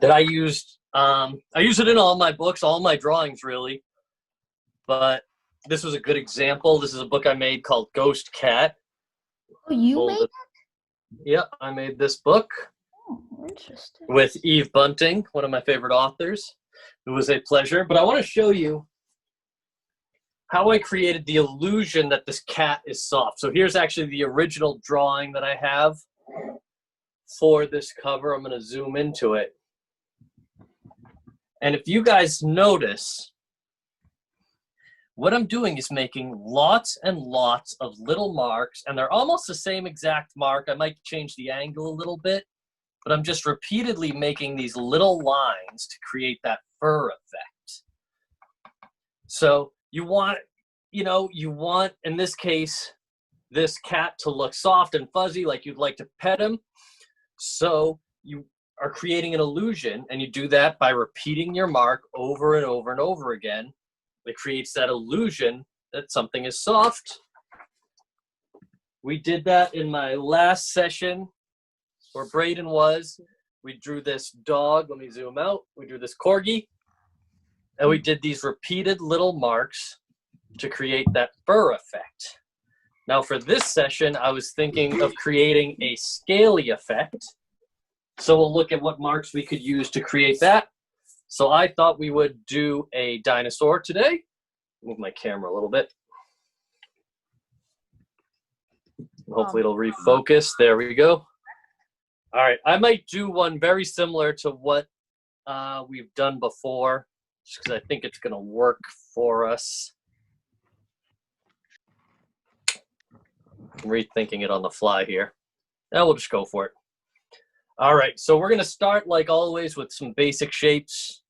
that I used. I use it in all my books, all my drawings, really. But this was a good example. This is a book I made called Ghost Cat. Oh, you made it? Yeah, I made this book. Oh, interesting. With Eve Bunting, one of my favorite authors. It was a pleasure. But I want to show you how I created the illusion that this cat is soft. So here's actually the original drawing that I have for this cover. I'm going to zoom into it. And if you guys notice, what I'm doing is making lots and lots of little marks, and they're almost the same exact mark. I might change the angle a little bit, but I'm just repeatedly making these little lines to create that fur effect. So you want, in this case, this cat to look soft and fuzzy, like you'd like to pet him. So you are creating an illusion, and you do that by repeating your mark over and over and over again. It creates that illusion that something is soft. We did that in my last session where Braden was. We drew this dog. Let me zoom out. We drew this corgi. And we did these repeated little marks to create that fur effect. Now for this session, I was thinking of creating a scaly effect. So we'll look at what marks we could use to create that. So I thought we would do a dinosaur today. Move my camera a little bit. Hopefully it'll refocus. There we go. All right, I might do one very similar to what we've done before, just because I think it's going to work for us. I'm rethinking it on the fly here. Now we'll just go for it. All right, so we're going to start, like always, with some basic shapes.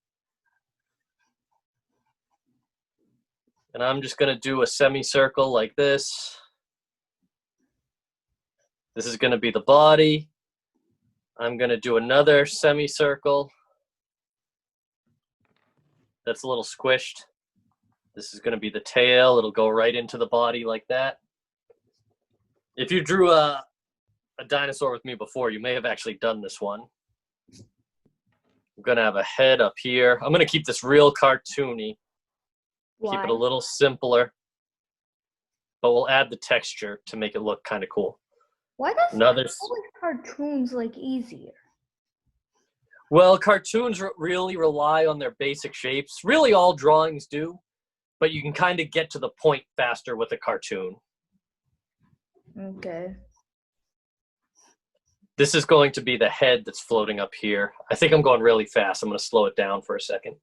And I'm just going to do a semicircle like this. This is going to be the body. I'm going to do another semicircle. That's a little squished. This is going to be the tail. It'll go right into the body like that. If you drew a dinosaur with me before, you may have actually done this one. I'm going to have a head up here. I'm going to keep this real cartoony. Why? Keep it a little simpler. But we'll add the texture to make it look kind of cool. Why does cartoons like easier? Well, cartoons really rely on their basic shapes. Really all drawings do. But you can kind of get to the point faster with a cartoon. Okay. This is going to be the head that's floating up here. I think I'm going really fast. I'm going to slow it down for a second.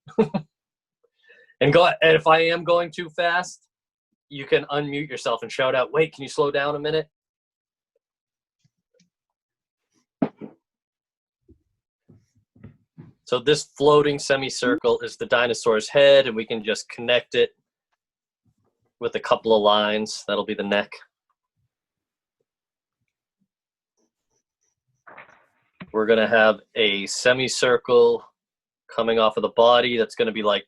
And if I am going too fast, you can unmute yourself and shout out, wait, can you slow down a minute? So this floating semicircle is the dinosaur's head, and we can just connect it with a couple of lines. That'll be the neck. We're going to have a semicircle coming off of the body. That's going to be like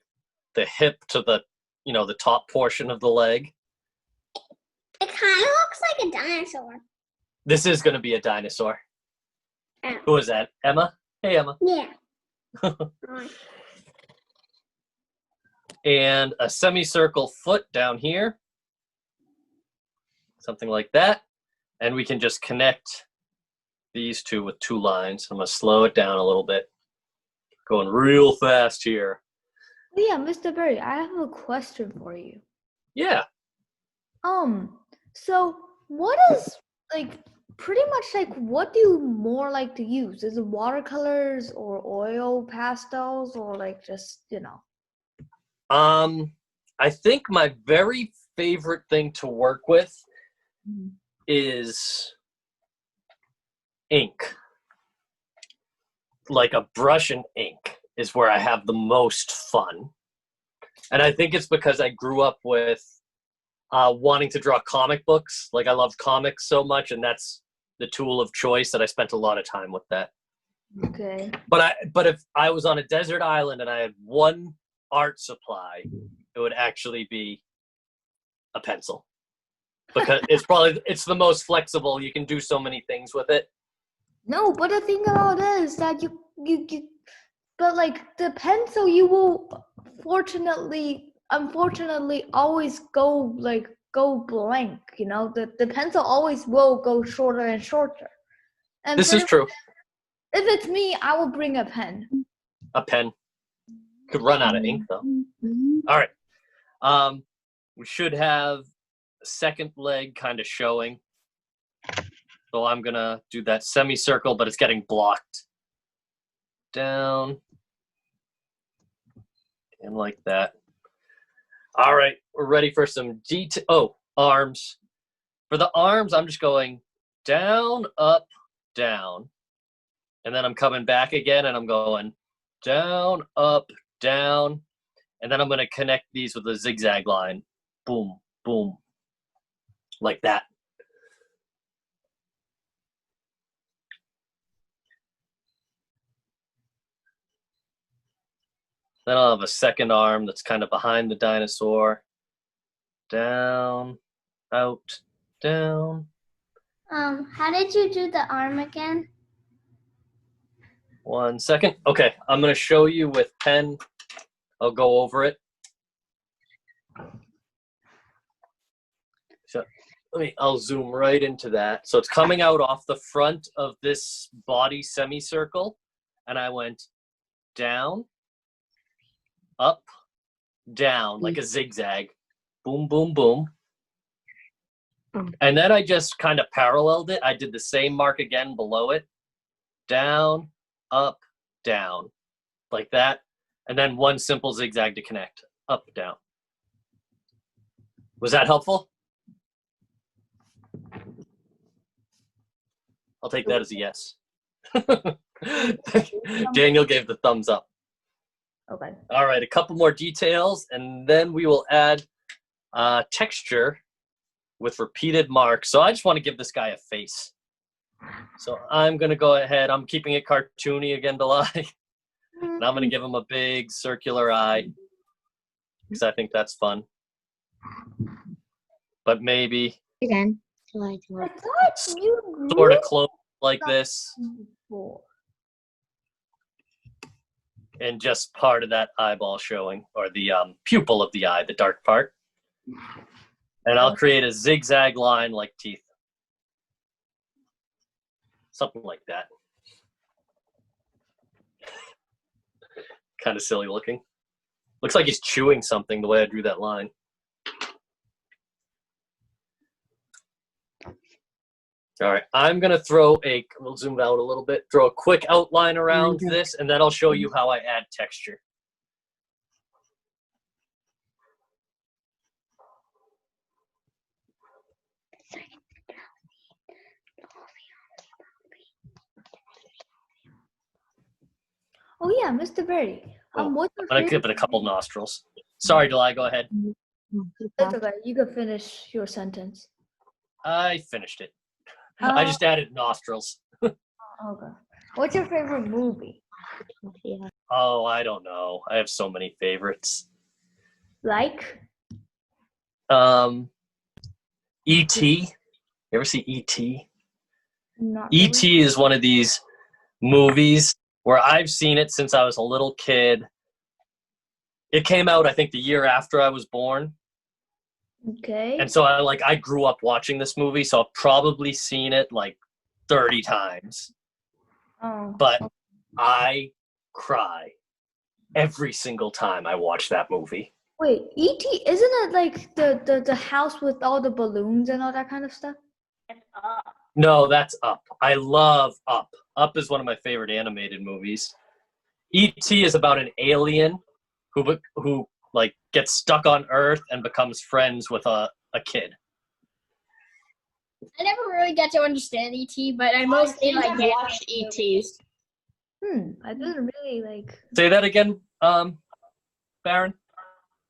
the hip to the, the top portion of the leg. It kind of looks like a dinosaur. This is going to be a dinosaur. Oh. Who is that? Emma? Hey, Emma. Yeah. And a semicircle foot down here. Something like that. And we can just connect these two with two lines. I'm going to slow it down a little bit. Going real fast here. Yeah, Mr. Berry, I have a question for you. Yeah. So what is, pretty much, what do you more like to use? Is it watercolors or oil pastels or, just, I think my very favorite thing to work with is ink. Like a brush and ink is where I have the most fun. And I think it's because I grew up with wanting to draw comic books. Like, I loved comics so much, and that's the tool of choice that I spent a lot of time with that. Okay. But if I was on a desert island and I had one art supply, it would actually be a pencil. Because it's the most flexible. You can do so many things with it. No, but the thing about it is that you But like the pencil, you will unfortunately, always go blank. You know, the pencil always will go shorter and shorter. And This is true. if it's me, I will bring a pen. A pen. Could run out of ink though. All right. We should have a second leg kind of showing. So I'm gonna do that semicircle, but it's getting blocked. Down. And like that. All right, we're ready for some G2o arms. For the arms, I'm just going down, up, down. And then I'm coming back again, and I'm going down, up, down. And then I'm going to connect these with a zigzag line. Boom, boom. Like that. Then I'll have a second arm that's kind of behind the dinosaur. Down, out, down. How did you do the arm again? 1 second. Okay, I'm going to show you with pen. I'll go over it. So I'll zoom right into that. So it's coming out off the front of this body semicircle. And I went down, up, down, like a zigzag. Boom, boom, boom. And then I just kind of paralleled it. I did the same mark again below it. Down, up, down. Like that. And then one simple zigzag to connect. Up, down. Was that helpful? I'll take that as a yes. Daniel gave the thumbs up. Okay. All right, a couple more details, and then we will add texture with repeated marks. So I just want to give this guy a face. So I'm going to go ahead. I'm keeping it cartoony again, Delay. And I'm going to give him a big circular eye because I think that's fun. But maybe Again. I thought you sort of close like this. before. And just part of that eyeball showing, or the pupil of the eye, the dark part. And I'll create a zigzag line like teeth. Something like that. Kind of silly looking. Looks like he's chewing something the way I drew that line. All right, I'm going to we'll zoom out a little bit, throw a quick outline around this, and then I'll show you how I add texture. Oh yeah, Mr. Berry. What's your I'm going to give it a couple nostrils. Sorry, Delay, go ahead. That's okay. You can finish your sentence. I finished it. I just added nostrils. Okay. What's your favorite movie? Oh, I don't know. I have so many favorites. Like? E.T. You ever see E.T.? Not E.T. really. is one of these movies where I've seen it since I was a little kid. It came out, I think, the year after I was born. Okay. And so I grew up watching this movie, so I've probably seen it like 30 times. Oh. But I cry every single time I watch that movie. Wait, E.T. isn't it like the house with all the balloons and all that kind of stuff? No, that's Up. I love Up. Up is one of my favorite animated movies. E.T. is about an alien who like gets stuck on Earth and becomes friends with a kid. I never really got to understand ET, but I mostly like watched ETs. I didn't really like. Say that again, Baron.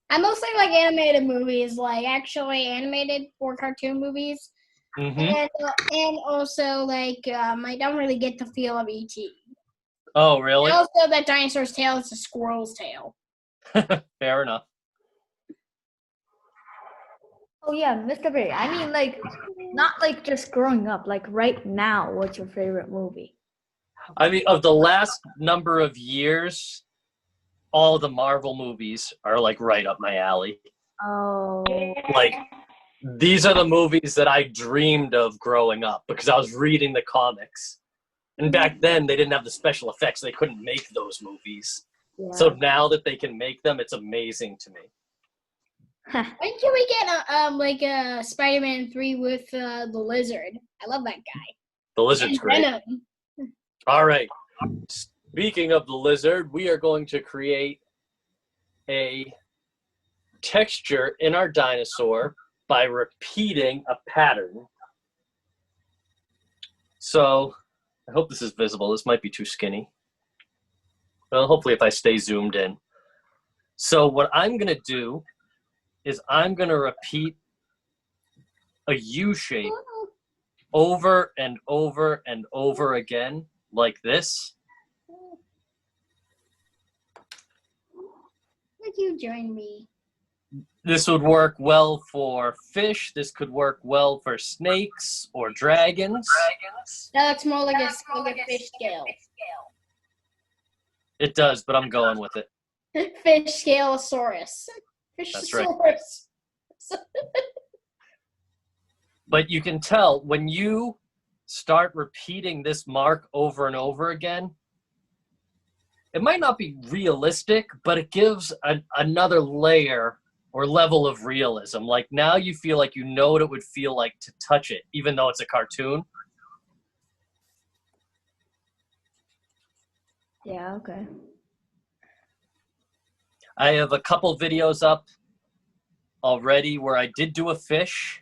I mostly like animated movies, like actually animated or cartoon movies, Mm-hmm. and also like I don't really get the feel of ET. Oh, really? And also, that dinosaur's tail is a squirrel's tail. Fair enough. Oh yeah, Mr. Berry. I mean, like, not like just growing up. Like right now, what's your favorite movie? I mean, of the last number of years, all the Marvel movies are like right up my alley. Oh. Like, these are the movies that I dreamed of growing up because I was reading the comics. And back then, they didn't have the special effects. They couldn't make those movies. Yeah. So now that they can make them, it's amazing to me. When can we get like a Spider-Man 3 with the lizard? I love that guy. The lizard's And great. Venom. All right. Speaking of the lizard, we are going to create a texture in our dinosaur by repeating a pattern. So I hope this is visible. This might be too skinny. Well, hopefully if I stay zoomed in. So what I'm going to do is I'm going to repeat a U shape over and over and over again, like this. Would you join me? This would work well for fish. This could work well for snakes or dragons. That looks more like a fish scale. It does, but I'm going with it. Fish scaleosaurus. That's right. Fishosaurus. But you can tell when you start repeating this mark over and over again, it might not be realistic, but it gives another layer or level of realism. Like now you feel like you know what it would feel like to touch it, even though it's a cartoon. Yeah, okay. I have a couple videos up already where I did do a fish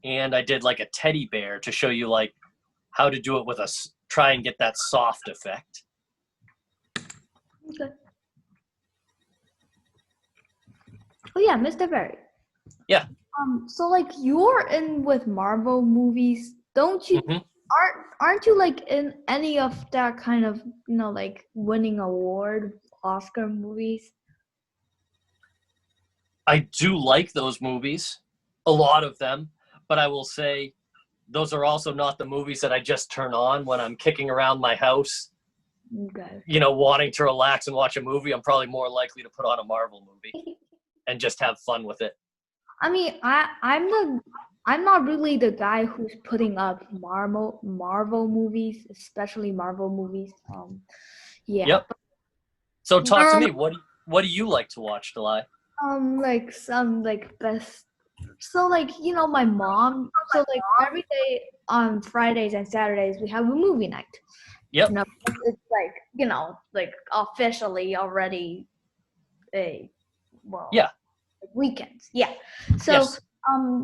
and I did like a teddy bear to show you like how to do it with try and get that soft effect. Okay. Oh yeah, Mr. Berry. Yeah. So like you're in with Marvel movies, don't you? Mhm. Aren't you like in any of that kind of like winning award Oscar movies? I do like those movies, a lot of them, but I will say those are also not the movies that I just turn on when I'm kicking around my house, Okay. wanting to relax and watch a movie. I'm probably more likely to put on a Marvel movie and just have fun with it. I mean, I'm not really the guy who's putting up Marvel movies, especially Marvel movies. Yeah. Yep. So talk to me. What do you like to watch, Delai? Like some like best. So like my mom. So like every day on Fridays and Saturdays we have a movie night. Yep. It's like like officially already Yeah. Weekends. Yeah. So Yes.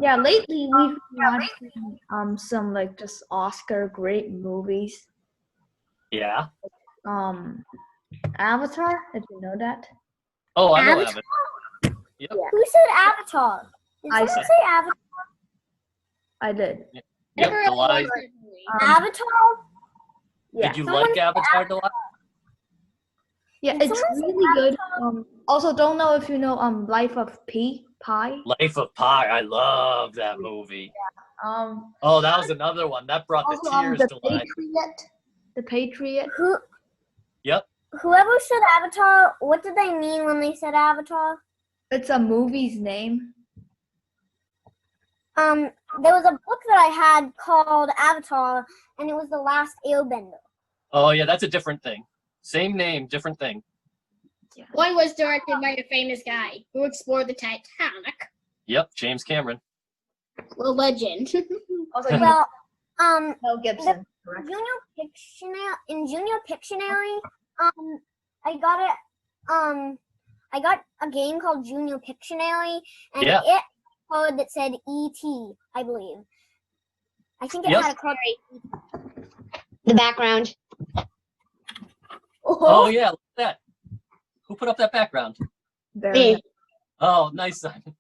yeah, lately we've watched some like just Oscar great movies. Yeah. Avatar, if you know that. Oh, I know Avatar? Avatar. Yep. Yeah. Who said Avatar? Did I someone said- say Avatar? I did. Yep. Never really Delai. watched that movie. Avatar? Yeah. Did you like Avatar, Delai? Yeah, Did it's someone say really good. Also don't know if you know Life of Pi. Life of Pi. I love that movie. Um Oh, that was another one. That brought the also tears the to life. Patriot. The Patriot. Yep. Whoever said Avatar, what did they mean when they said Avatar? It's a movie's name. There was a book that I had called Avatar, and it was The Last Airbender. Oh, yeah, that's a different thing. Same name, different thing. Yeah. One was directed by a famous guy who explored the Titanic. Yep, James Cameron. A legend. Also Well, Mel Gibson. Correct. Junior Pictionary, I got a game called Junior Pictionary, and Yeah. it code that said E.T., I believe. I think it Yep. had a code. The background. Oh, yeah, look at that. Who put up that background? Very Me. Oh, nice, Simon.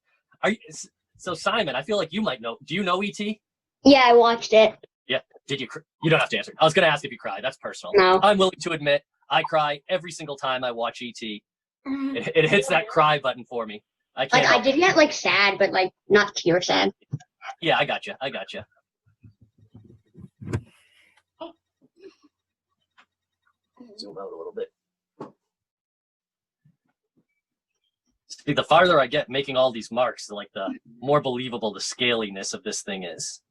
So, Simon, I feel like you might know. Do you know E.T.? Yeah, I watched it. Yeah. Did you? You don't have to answer. I was going to ask if you cried. That's personal. No. I'm willing to admit I cry every single time I watch E.T. It hits that cry button for me. I can't. Like, I help it. did get, sad, but, not pure sad. Yeah, I got you. zoom out a little bit. See, the farther I get making all these marks, like the more believable the scaliness of this thing is.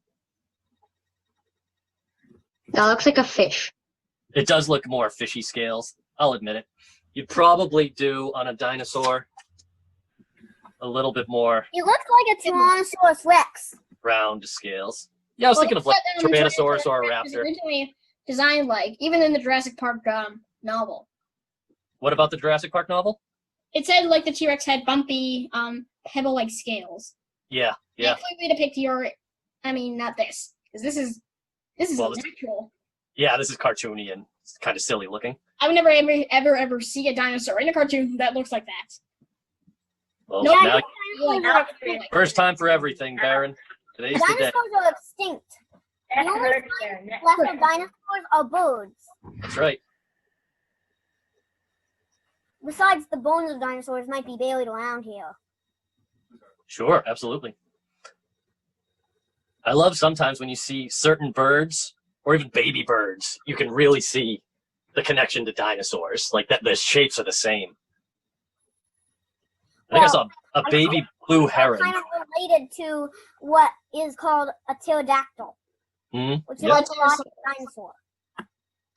That looks like a fish. It does look more fishy scales. I'll admit it. You'd probably do on a dinosaur a little bit more It looks like a Tyrannosaurus Rex. round scales. Yeah, I was thinking of like Tyrannosaurus or a raptor. Originally designed like, even in the Jurassic Park novel. What about the Jurassic Park novel? It said like the T-Rex had bumpy, pebble-like scales. Yeah, yeah. They clearly depict your, I mean, not this, because this is Well, natural. Yeah, this is cartoony and it's kind of silly looking. I would never ever see a dinosaur in a cartoon that looks like that. Well, Yeah, now, Dinosaurs first time for everything, Baron. Today's the day. are extinct. The only signs left of dinosaurs are birds. That's right. Besides, the bones of dinosaurs might be buried around here. Sure, absolutely. I love sometimes when you see certain birds or even baby birds, you can really see the connection to dinosaurs. Like that, the shapes are the same. I think I saw a baby blue heron. Kind of related to what is called a pterodactyl, which is Yep. like a large dinosaur.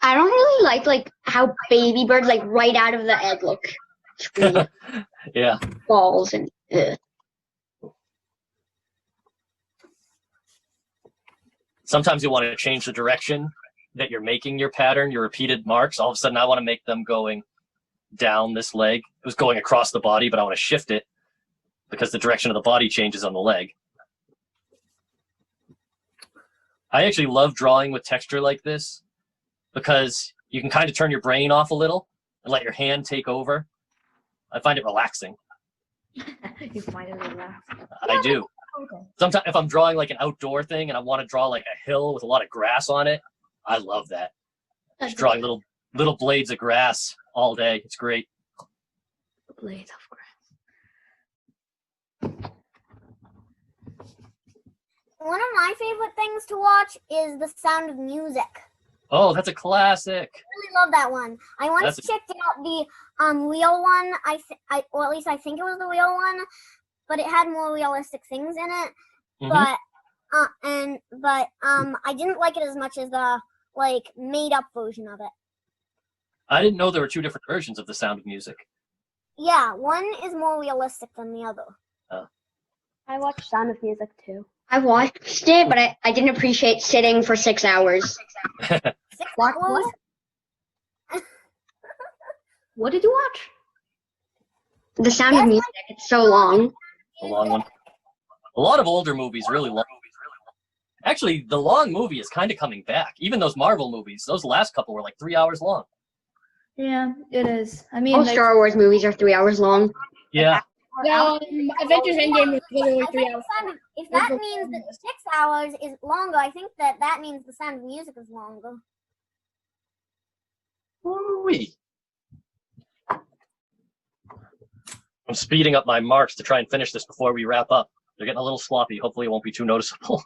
I don't really like how baby birds like right out of the egg look. Yeah. Balls and Sometimes you want to change the direction that you're making your pattern, your repeated marks. All of a sudden, I want to make them going down this leg. It was going across the body, but I want to shift it because the direction of the body changes on the leg. I actually love drawing with texture like this because you can kind of turn your brain off a little and let your hand take over. I find it relaxing. You find it relaxing. I do. Okay. Sometimes if I'm drawing like an outdoor thing and I want to draw like a hill with a lot of grass on it, I love that. Just drawing little blades of grass all day. It's great. Blades of grass. One of my favorite things to watch is The Sound of Music. Oh, that's a classic. I really love that one. I once checked out the real one. Or at least I think it was the real one, but it had more realistic things in it. But I didn't like it as much as the like made up version of it. I didn't know there were two different versions of The Sound of Music. Yeah, one is more realistic than the other. I watched Sound of Music too. I watched it, but I didn't appreciate sitting for 6 hours. 6 hours? What did you watch? The Sound of Music, it's so long. A long one. A lot of older movies, really long. Actually, the long movie is kind of coming back. Even those Marvel movies, those last couple were like 3 hours long. Yeah, it is. I mean, All like, Star Wars movies are 3 hours long. Yeah. Avengers Endgame was literally 3 hours. If that means that 6 hours is longer, I think that means The Sound of Music is longer. Woo-wee. I'm speeding up my marks to try and finish this before we wrap up. They're getting a little sloppy. Hopefully it won't be too noticeable.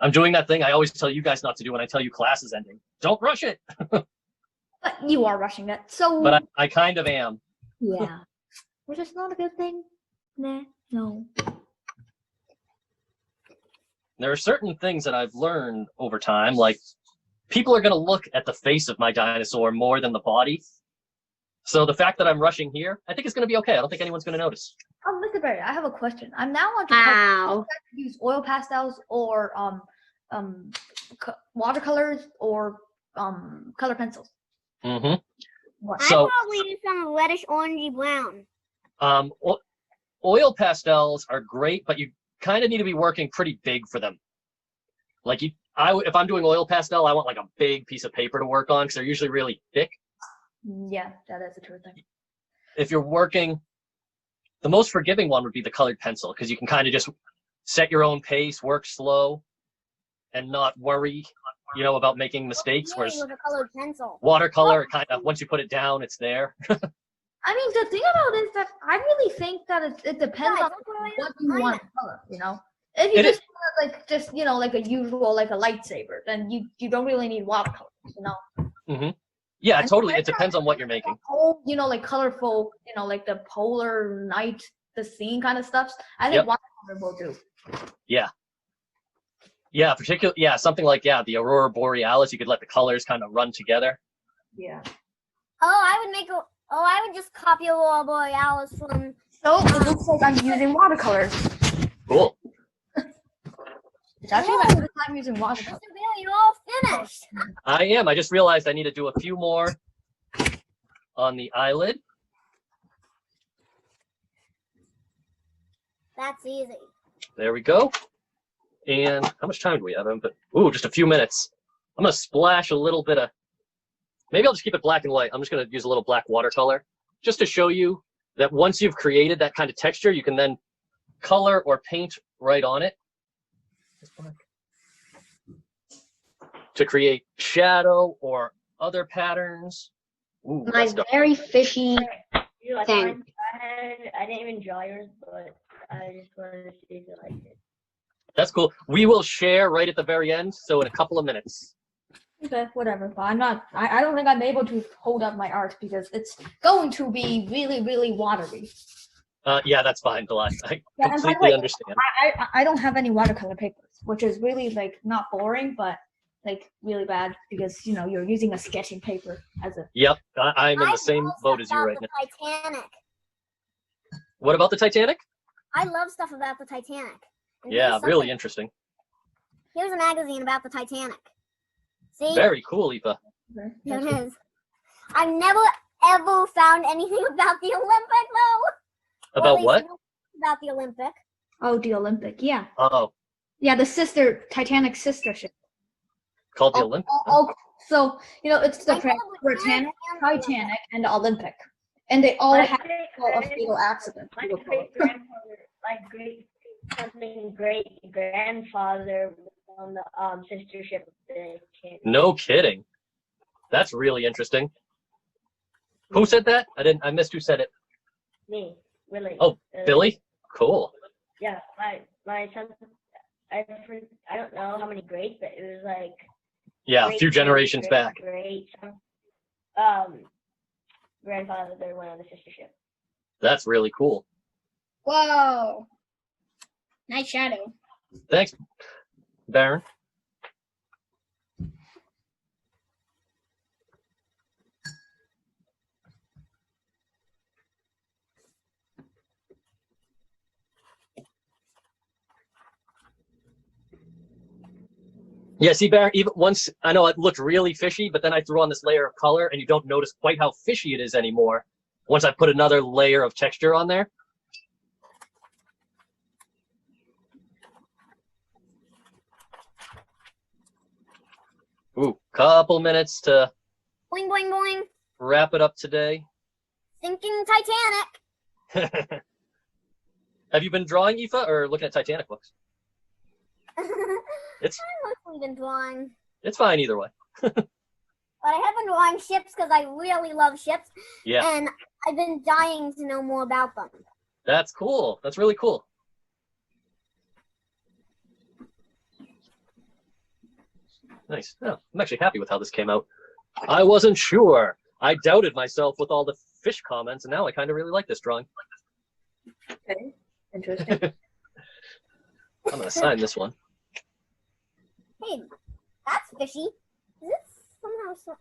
I'm doing that thing I always tell you guys not to do when I tell you class is ending. Don't rush it. but you are rushing it. So. But I kind of am. Yeah. Which is not a good thing. Nah. No. There are certain things that I've learned over time, like people are going to look at the face of my dinosaur more than the body. So the fact that I'm rushing here, I think it's going to be okay. I don't think anyone's going to notice. Oh, Mr. Barry, I have a question. I'm now on Wow. to use oil pastels or watercolors or color pencils. Mm-hmm. What? So- I probably do some reddish orangey brown. Oil pastels are great, but you kind of need to be working pretty big for them. Like if I'm doing oil pastel, I want like a big piece of paper to work on because they're usually really thick. Yeah, that is a true thing. If you're working, the most forgiving one would be the colored pencil because you can kind of just set your own pace, work slow, and not worry, about making mistakes. Really Whereas with a colored pencil. watercolor, kind of once you put it down, it's there. I mean, the thing about it is that I really think that it depends Yeah, on that's what I what you am. want to color, If you It just want like a usual, like a lightsaber, then you don't really need watercolor. you know. Mm-hmm. Yeah, And totally. I It depends on what you're making. whole, you know, like colorful, you know, like the polar night, the scene kind of stuff. I think Yep. watercolor will do. Yeah, particularly, yeah, something like, yeah, the Aurora Borealis, you could let the colors kind of run together. Yeah. I would just copy Aurora Borealis from. So it looks like I'm using watercolors. Cool. It's actually my first time using watercolors. Mr. Bill, you're all finished. I am. I just realized I need to do a few more on the eyelid. That's easy. There we go. And how much time do we have? Ooh, just a few minutes. I'm going to splash a little bit of, maybe I'll just keep it black and white. I'm just going to use a little black watercolor just to show you that once you've created that kind of texture, you can then color or paint right on it to create shadow or other patterns. Ooh, My that's dark. very fishy You like thing. mine? I didn't even draw yours, but I just wanted to see if you liked it. That's cool. We will share right at the very end, so in a couple of minutes. Okay, whatever. But I don't think I'm able to hold up my art because it's going to be really, really watery. Yeah, that's fine, Delay. I Yeah, and by the completely way, understand. I don't have any watercolor papers, which is really like not boring, but like really bad because you know you're using a sketching paper as a. Yep, I'm in I the same love boat as stuff you about right now. the Titanic. What about the Titanic? I love stuff about the Titanic. And Yeah, here's really something- interesting. Here's a magazine about the Titanic. See? Very cool, Aoife. Here it is. I've never ever found anything about the Olympic though. Or at About least what? About the Olympic. Oh, the Olympic, yeah, Oh, yeah, the Titanic sister ship. called the Olympic. Oh, so you know it's the I know the Britannic, and the Olympic. Titanic, and the Olympic, and they all My have a great- fatal accident. My great grandfather, great grandfather was on the sister ship of the Titanic. No kidding. That's really interesting. Who said that? I missed who said it. Me, Willie. Oh, Billy? Cool. Yeah, my son. I don't know how many greats, but it was like. Yeah, a great, few generations great, back. Great. Grandfather, they went on the sister ship. That's really cool. Whoa. Nice shadow. Thanks, Baron. Yeah, see, Baron, even once, I know it looked really fishy, but then I threw on this layer of color, and you don't notice quite how fishy it is anymore once I put another layer of texture on there. Ooh, couple minutes to Boing boing boing. wrap it up today. Sinking Titanic. Have you been drawing, Aoife, or looking at Titanic books? It's I've mostly been drawing. it's fine either way. But I have been drawing ships because I really love ships. Yeah, And I've been dying to know more about them. that's cool. That's really cool. Nice. Oh, I'm actually happy with how this came out. I wasn't sure. I doubted myself with all the fish comments, and now I kind of really like this drawing. Okay, interesting. I'm going to sign this one. Hey, that's fishy. Is this somehow so